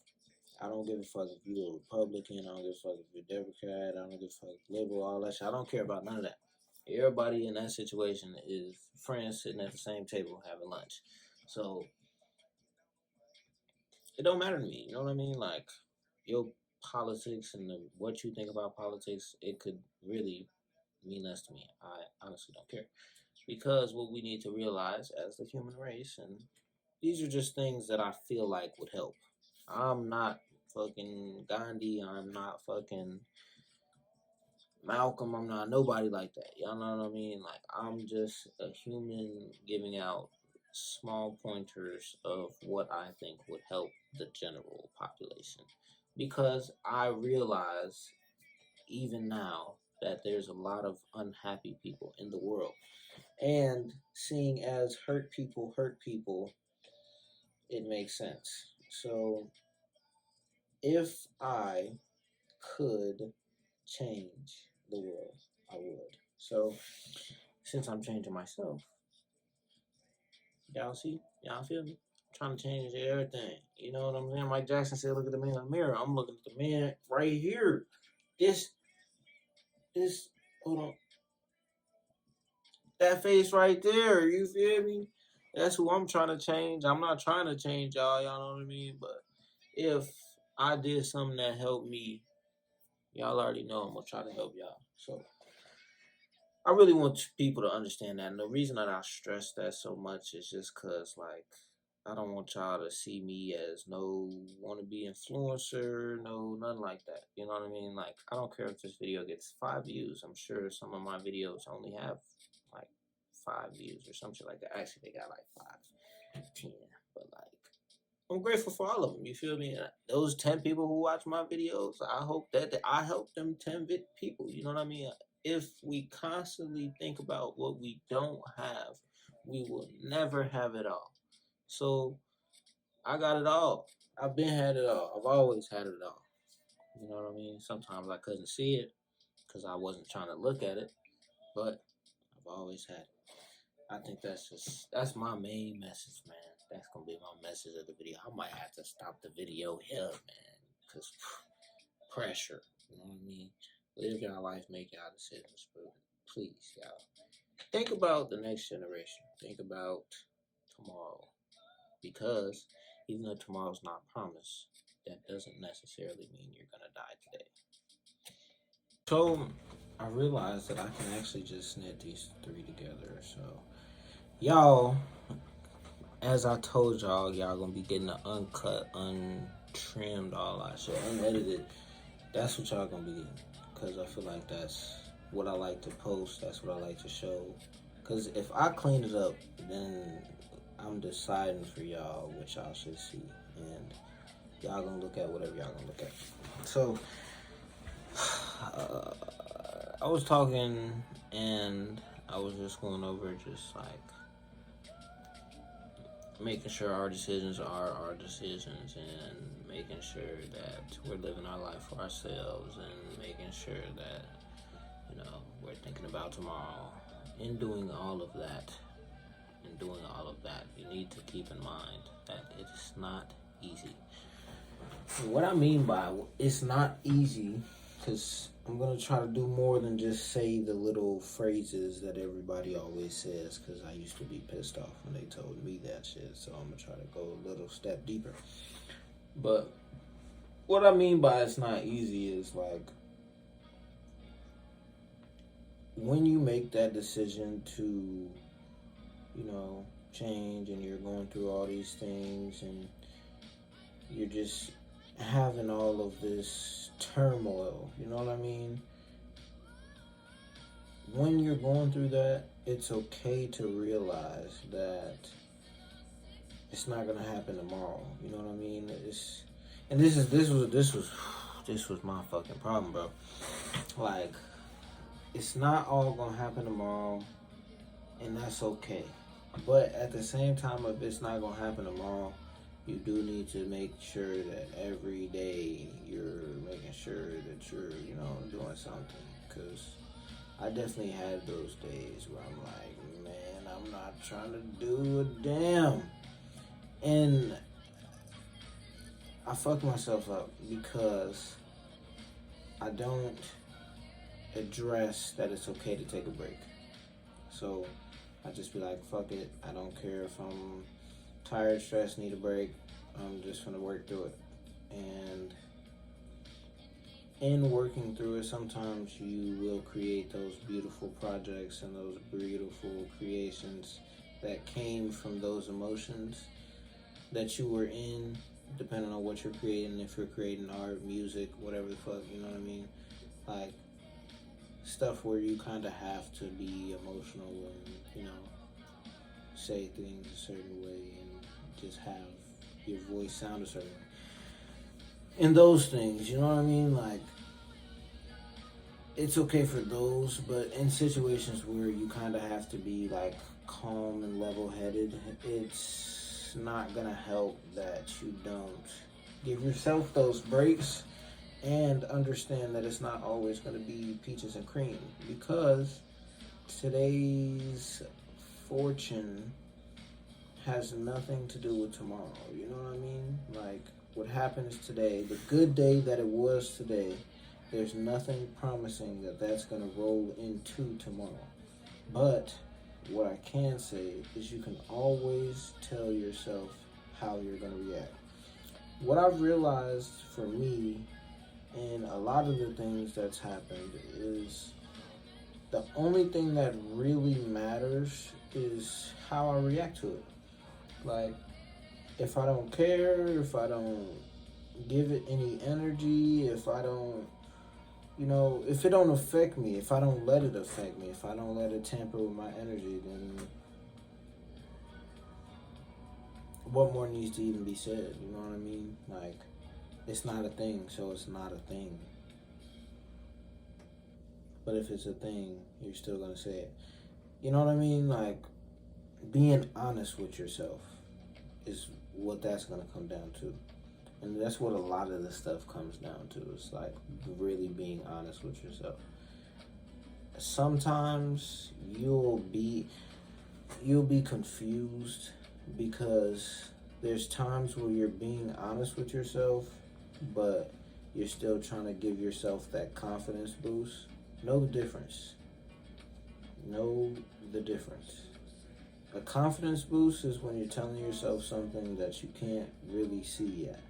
I don't give a fuck if you're a Republican. I don't give a fuck if you're a Democrat. I don't give a fuck if you're liberal, all that shit. I don't care about none of that. Everybody in that situation is friends sitting at the same table having lunch. So it don't matter to me. You know what I mean? Like, your politics and what you think about politics, it could really mean less to me. I honestly don't care. Because what we need to realize as the human race, and these are just things that I feel like would help. I'm not fucking Gandhi. I'm not fucking Malcolm. I'm not nobody like that. Y'all know what I mean? Like, I'm just a human giving out small pointers of what I think would help the general population. Because I realize, even now, that there's a lot of unhappy people in the world. And seeing as hurt people, it makes sense. So if I could change the world, I would. So since I'm changing myself, y'all see, y'all feel me? I'm trying to change everything. You know what I'm saying? Mike Jackson said, "Look at the man in the mirror." I'm looking at the man right here. This. Hold on. That face right there. You feel me? That's who I'm trying to change. I'm not trying to change y'all. Y'all know what I mean? But if I did something that helped me, y'all already know I'm gonna try to help y'all. So I really want people to understand that. And the reason that I stress that so much is just cause like I don't want y'all to see me as no wannabe influencer, no nothing like that. You know what I mean? Like, I don't care if this video gets 5 views. I'm sure some of my videos only have like 5 views or some shit like that. Actually, they got like 5, 10, but like, I'm grateful for all of them. You feel me? Those 10 people who watch my videos, I hope that I help them 10 people. You know what I mean? if we constantly think about what we don't have, we will never have it all. So I got it all. I've been had it all. I've always had it all. You know what I mean? Sometimes I couldn't see it because I wasn't trying to look at it, but I've always had it. I think that's my main message, man. That's gonna be my message of the video. I might have to stop the video here, man, because pressure. You know what I mean? Live your life, make y'all decisions, but please, y'all, think about the next generation. Think about tomorrow, because even though tomorrow's not promised, that doesn't necessarily mean you're gonna die today. So I realized that I can actually just knit these three together. So y'all, as I told y'all, y'all gonna be getting the uncut, untrimmed, all that shit, unedited. That's what y'all gonna be getting, cause I feel like that's what I like to post. That's what I like to show. Cause if I clean it up, then I'm deciding for y'all what y'all should see, and y'all gonna look at whatever y'all gonna look at. So I was talking, and I was just going over just like making sure our decisions are our decisions, and making sure that we're living our life for ourselves, and making sure that, you know, we're thinking about tomorrow. In doing all of that, you need to keep in mind that it's not easy. What I mean by it's not easy, because I'm going to try to do more than just say the little phrases that everybody always says, because I used to be pissed off when they told me that shit, so I'm going to try to go a little step deeper. But what I mean by it's not easy is like, when you make that decision to, you know, change, and you're going through all these things, and you're just having all of this turmoil, you know what I mean? When you're going through that, it's okay to realize that it's not gonna happen tomorrow. You know what I mean? This was my fucking problem, bro. Like, it's not all gonna happen tomorrow, and that's okay. But at the same time, if it's not gonna happen tomorrow, you do need to make sure that every day you're making sure that you're, you know, doing something. Because I definitely had those days where I'm like, man, I'm not trying to do a damn. And I fuck myself up because I don't address that it's okay to take a break. So I just be like, fuck it. I don't care if I'm tired, stressed, need a break. I'm just gonna work through it. And in working through it, sometimes you will create those beautiful projects and those beautiful creations that came from those emotions that you were in, depending on what you're creating. If you're creating art, music, whatever the fuck, you know what I mean? Like, stuff where you kind of have to be emotional and, you know, say things a certain way and just have your voice sound a certain way. And those things, you know what I mean? Like, it's okay for those, but in situations where you kind of have to be like calm and level-headed, it's not gonna help that you don't give yourself those breaks and understand that it's not always going to be peaches and cream, because today's fortune has nothing to do with tomorrow. You know what I mean? Like, what happens today, the good day that it was today, there's nothing promising that that's going to roll into tomorrow. But what I can say is you can always tell yourself how you're going to react. What I've realized for me and a lot of the things that's happened is the only thing that really matters is how I react to it. Like, if I don't care, if I don't give it any energy, if I don't, you know, if it don't affect me, if I don't let it affect me, if I don't let it tamper with my energy, then what more needs to even be said? You know what I mean? Like, it's not a thing, so it's not a thing. But if it's a thing, you're still gonna say it. You know what I mean? Like, being honest with yourself is what that's gonna come down to. And that's what a lot of this stuff comes down to. It's like really being honest with yourself. Sometimes you'll be confused because there's times where you're being honest with yourself, but you're still trying to give yourself that confidence boost. Know the difference. Know the difference. A confidence boost is when you're telling yourself something that you can't really see yet.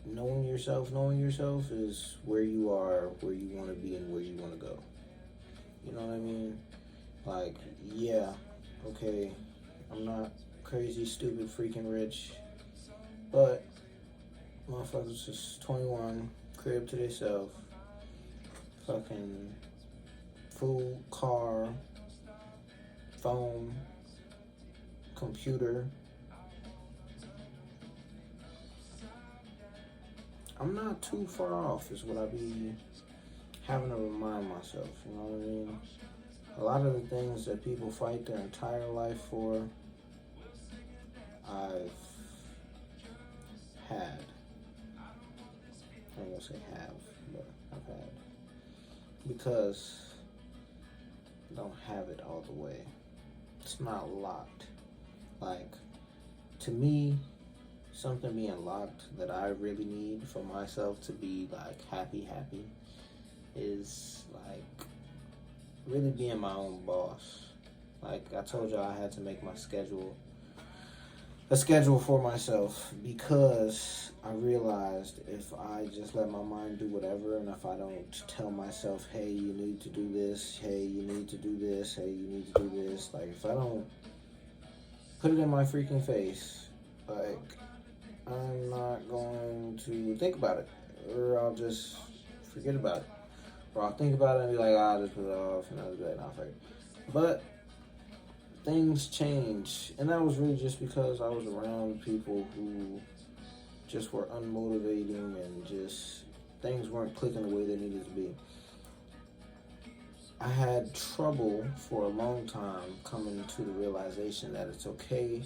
Knowing yourself is where you are, where you want to be, and where you want to go. You know what I mean? Like, yeah, okay, I'm not crazy, stupid, freaking rich, but motherfuckers just 21, crib to themselves, fucking food, car, phone, computer. I'm not too far off is what I be having to remind myself, you know what I mean? A lot of the things that people fight their entire life for, I've had. I'm gonna say have, but I've had. Because I don't have it all the way. It's not locked. Like, to me, something being locked that I really need for myself to be like happy is like really being my own boss. Like I told y'all, I had to make my schedule a schedule for myself because I realized if I just let my mind do whatever, and if I don't tell myself, hey, you need to do this, hey, you need to do this, hey, you need to do this, like if I don't put it in my freaking face, like I'm not going to think about it, or I'll just forget about it, or I'll think about it and be like, I'll just put it off, and I'll be like, nah, fuck it. But things change, and that was really just because I was around people who just were unmotivating and just things weren't clicking the way they needed to be. I had trouble for a long time coming to the realization that it's okay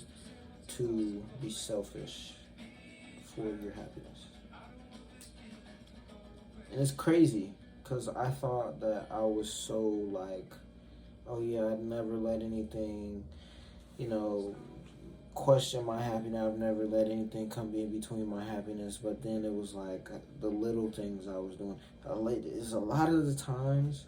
to be selfish for your happiness. And it's crazy because I thought that I was so like, oh yeah, I'd never let anything, question my happiness. I've never let anything come in between my happiness. But then it was like the little things I was doing. It's a lot of the times,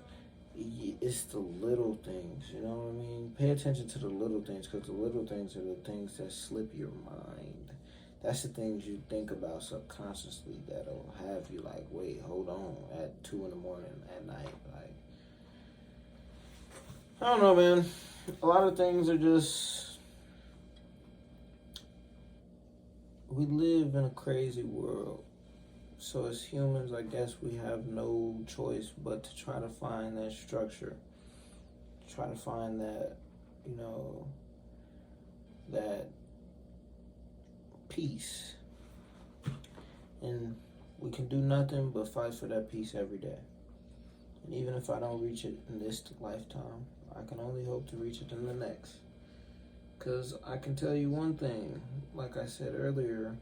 it's the little things, you know what I mean? Pay attention to the little things, because the little things are the things that slip your mind. That's the things you think about subconsciously that'll have you like, wait, hold on, at 2 in the morning, at night, like, I don't know, man. A lot of things are just, we live in a crazy world. So as humans, I guess we have no choice but to try to find that structure. Try to find that, that peace. And we can do nothing but fight for that peace every day. And even if I don't reach it in this lifetime, I can only hope to reach it in the next. Because I can tell you one thing, like I said earlier,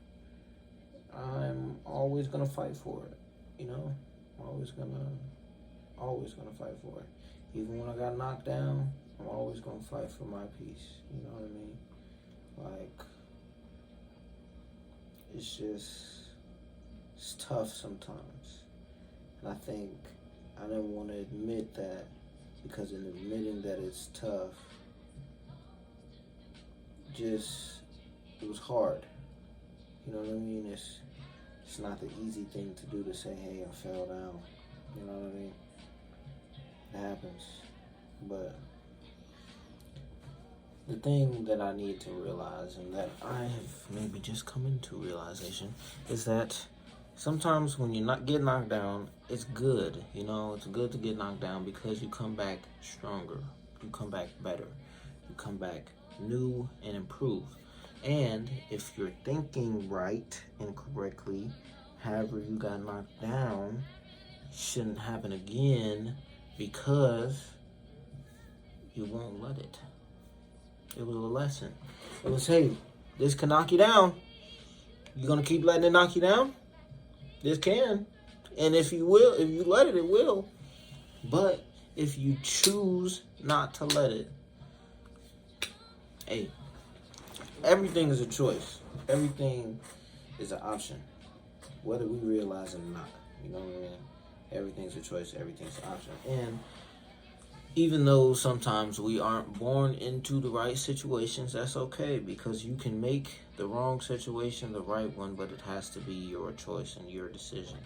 I'm always going to fight for it, always going to fight for it. Even when I got knocked down, I'm always going to fight for my peace, you know what I mean? Like, it's tough sometimes. And I think I didn't want to admit that, because in admitting that it's tough, it was hard. You know what I mean? It's not the easy thing to do, to say, hey, I fell down. You know what I mean? It happens. But the thing that I need to realize, and that I have maybe just come into realization, is that sometimes when you get knocked down, it's good. It's good to get knocked down, because you come back stronger. You come back better. You come back new and improved. And if you're thinking right and correctly, however you got knocked down, shouldn't happen again because you won't let it. It was a lesson. It was, hey, this can knock you down. You gonna keep letting it knock you down? This can. And if you let it, it will. But if you choose not to let it, hey, everything is a choice. Everything is an option, whether we realize it or not. You know what I mean? Everything's a choice. Everything's an option. And even though sometimes we aren't born into the right situations, that's okay, because you can make the wrong situation the right one, but it has to be your choice and your decision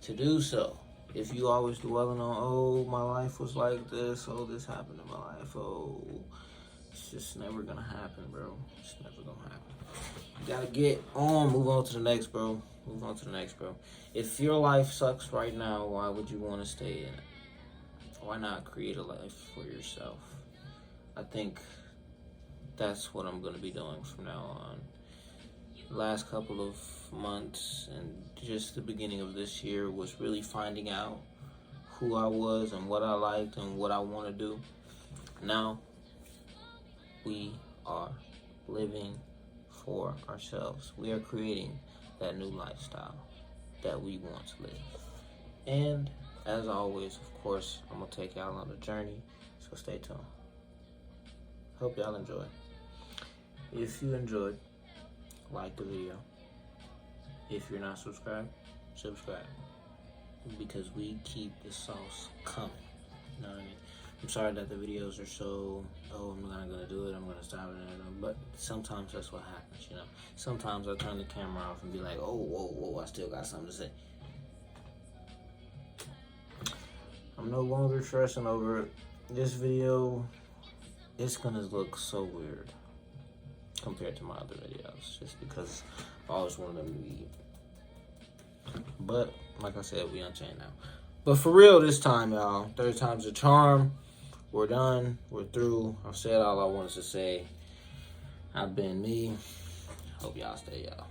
to do so. If you always dwelling on, oh, my life was like this, oh, this happened in my life, oh, it's just never gonna happen, bro. It's never gonna happen. You gotta get on, move on to the next, bro. Move on to the next, bro. If your life sucks right now, why would you want to stay in it? Why not create a life for yourself? I think that's what I'm going to be doing from now on. Last couple of months and just the beginning of this year was really finding out who I was and what I liked and what I want to do. Now, we are living for ourselves. We are creating that new lifestyle that we want to live. And as always, of course, I'm going to take y'all on the journey, so stay tuned. Hope y'all enjoy. If you enjoyed, like the video. If you're not subscribed, subscribe. Because we keep the sauce coming. You know what I mean? I'm sorry that the videos are so, oh, I'm not going to do it, I'm going to stop it. But sometimes that's what happens, you know. Sometimes I turn the camera off and be like, oh, whoa, I still got something to say. I'm no longer stressing over it. This video, it's gonna look so weird compared to my other videos, just because I always wanted them to be. But like I said, we uNChAiN now. But for real this time, y'all. Third time's a charm. We're done. We're through. I've said all I wanted to say. I've been me. Hope y'all stay, y'all.